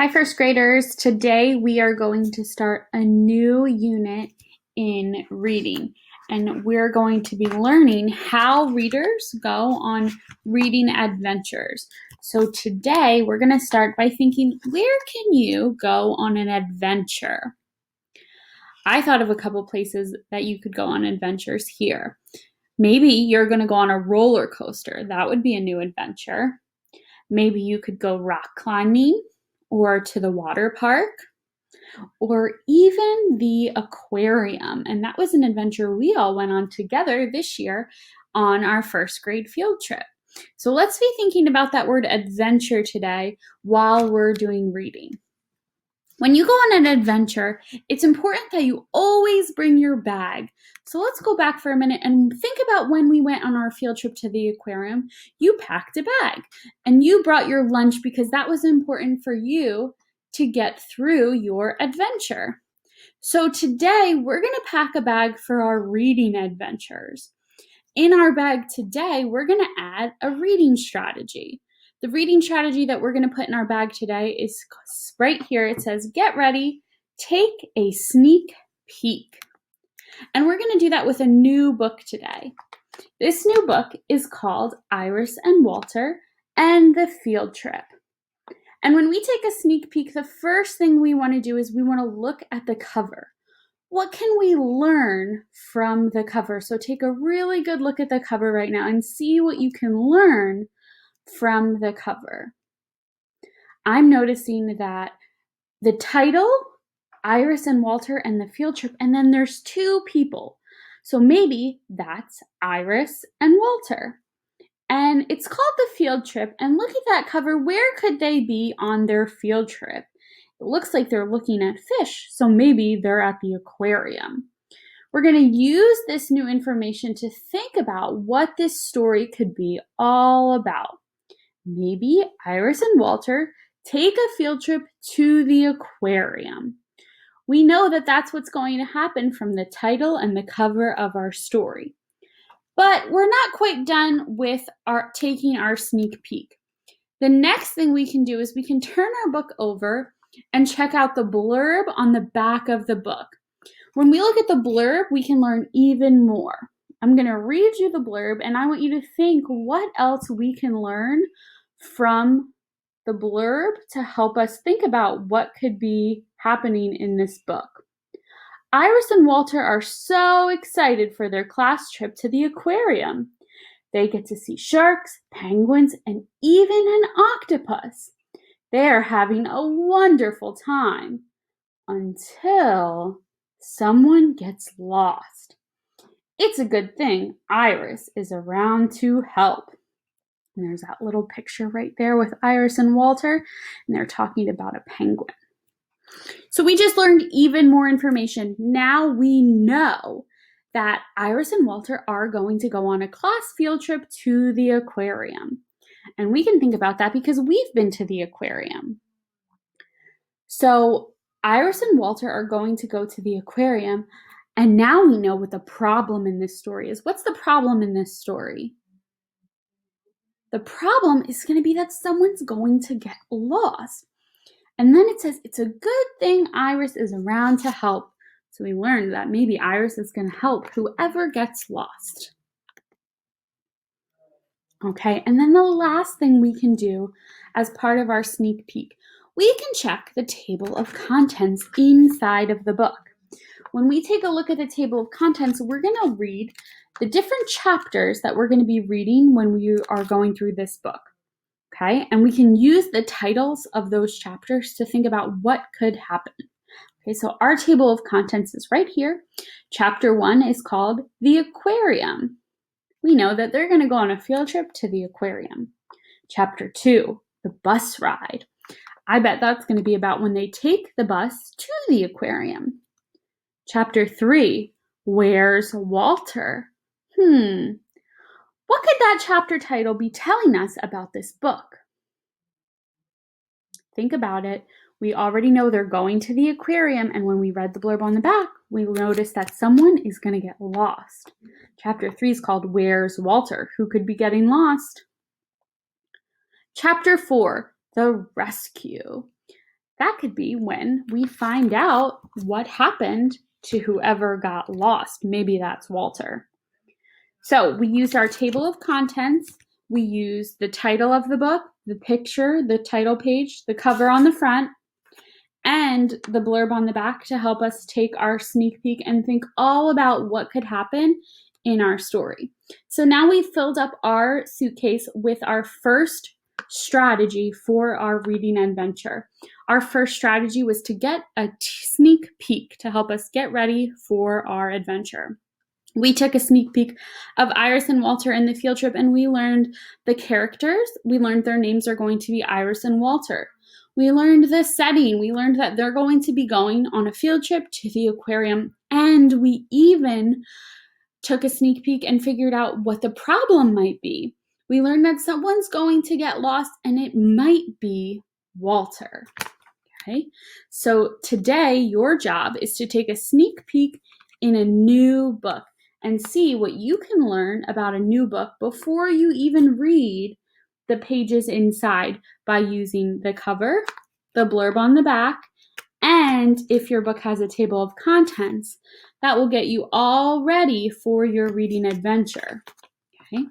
Hi, first graders. Today we are going to start a new unit in reading, and we're going to be learning how readers go on reading adventures. So today we're going to start by thinking, where can you go on an adventure? I thought of a couple places that you could go on adventures here. Maybe you're going to go on a roller coaster. That would be a new adventure. Maybe you could go rock climbing, or to the water park, or even the aquarium. And that was an adventure we all went on together this year on our first grade field trip. So let's be thinking about that word adventure today while we're doing reading. When you go on an adventure, it's important that you always bring your bag. So let's go back for a minute and think about when we went on our field trip to the aquarium. You packed a bag and you brought your lunch because that was important for you to get through your adventure. So today we're going to pack a bag for our reading adventures. In our bag today, we're going to add a reading strategy. The reading strategy that we're going to put in our bag today is right here. It says, get ready, take a sneak peek. And we're going to do that with a new book today. This new book is called Iris and Walter and the Field Trip. And when we take a sneak peek, the first thing we want to do is we want to look at the cover. What can we learn from the cover? So take a really good look at the cover right now and see what you can learn from the cover. I'm noticing that the title, Iris and Walter and the Field Trip, and then there's two people. So maybe that's Iris and Walter. And it's called the Field Trip, and look at that cover. Where could they be on their field trip? It looks like they're looking at fish, so maybe they're at the aquarium. We're going to use this new information to think about what this story could be all about. Maybe Iris and Walter take a field trip to the aquarium. We know that that's what's going to happen from the title and the cover of our story. But we're not quite done with taking our sneak peek. The next thing we can do is we can turn our book over and check out the blurb on the back of the book. When we look at the blurb, we can learn even more. I'm going to read you the blurb, and I want you to think what else we can learn from the blurb to help us think about what could be happening in this book. Iris and Walter are so excited for their class trip to the aquarium. They get to see sharks, penguins, and even an octopus. They are having a wonderful time until someone gets lost. It's a good thing Iris is around to help. And there's that little picture right there with Iris and Walter, and they're talking about a penguin. So we just learned even more information. Now we know that Iris and Walter are going to go on a class field trip to the aquarium. And we can think about that because we've been to the aquarium. So Iris and Walter are going to go to the aquarium, and now we know what the problem in this story is. What's the problem in this story? The problem is going to be that someone's going to get lost. And then it says, it's a good thing Iris is around to help. So we learned that maybe Iris is going to help whoever gets lost. Okay, and then the last thing we can do as part of our sneak peek, we can check the table of contents inside of the book. When we take a look at the table of contents, we're going to read the different chapters that we're going to be reading when we are going through this book. Okay, and we can use the titles of those chapters to think about what could happen. Okay, so our table of contents is right here. Chapter 1 is called The Aquarium. We know that they're going to go on a field trip to the aquarium. Chapter 2, The Bus Ride. I bet that's going to be about when they take the bus to the aquarium. Chapter 3, Where's Walter? What could that chapter title be telling us about this book? Think about it. We already know they're going to the aquarium, and when we read the blurb on the back, we noticed that someone is going to get lost. Chapter 3 is called Where's Walter? Who could be getting lost? Chapter 4, The Rescue. That could be when we find out what happened to whoever got lost. Maybe that's Walter. So we used our table of contents. We used the title of the book, the picture, the title page, the cover on the front, and the blurb on the back to help us take our sneak peek and think all about what could happen in our story. So now we've filled up our suitcase with our first strategy for our reading adventure. Our first strategy was to get a sneak peek to help us get ready for our adventure. We took a sneak peek of Iris and Walter in the field trip, and we learned the characters. We learned their names are going to be Iris and Walter. We learned the setting. We learned that they're going to be going on a field trip to the aquarium, and we even took a sneak peek and figured out what the problem might be. We learned that someone's going to get lost, and it might be Walter. Okay, so today your job is to take a sneak peek in a new book and see what you can learn about a new book before you even read the pages inside by using the cover, the blurb on the back, and if your book has a table of contents, that will get you all ready for your reading adventure. Okay.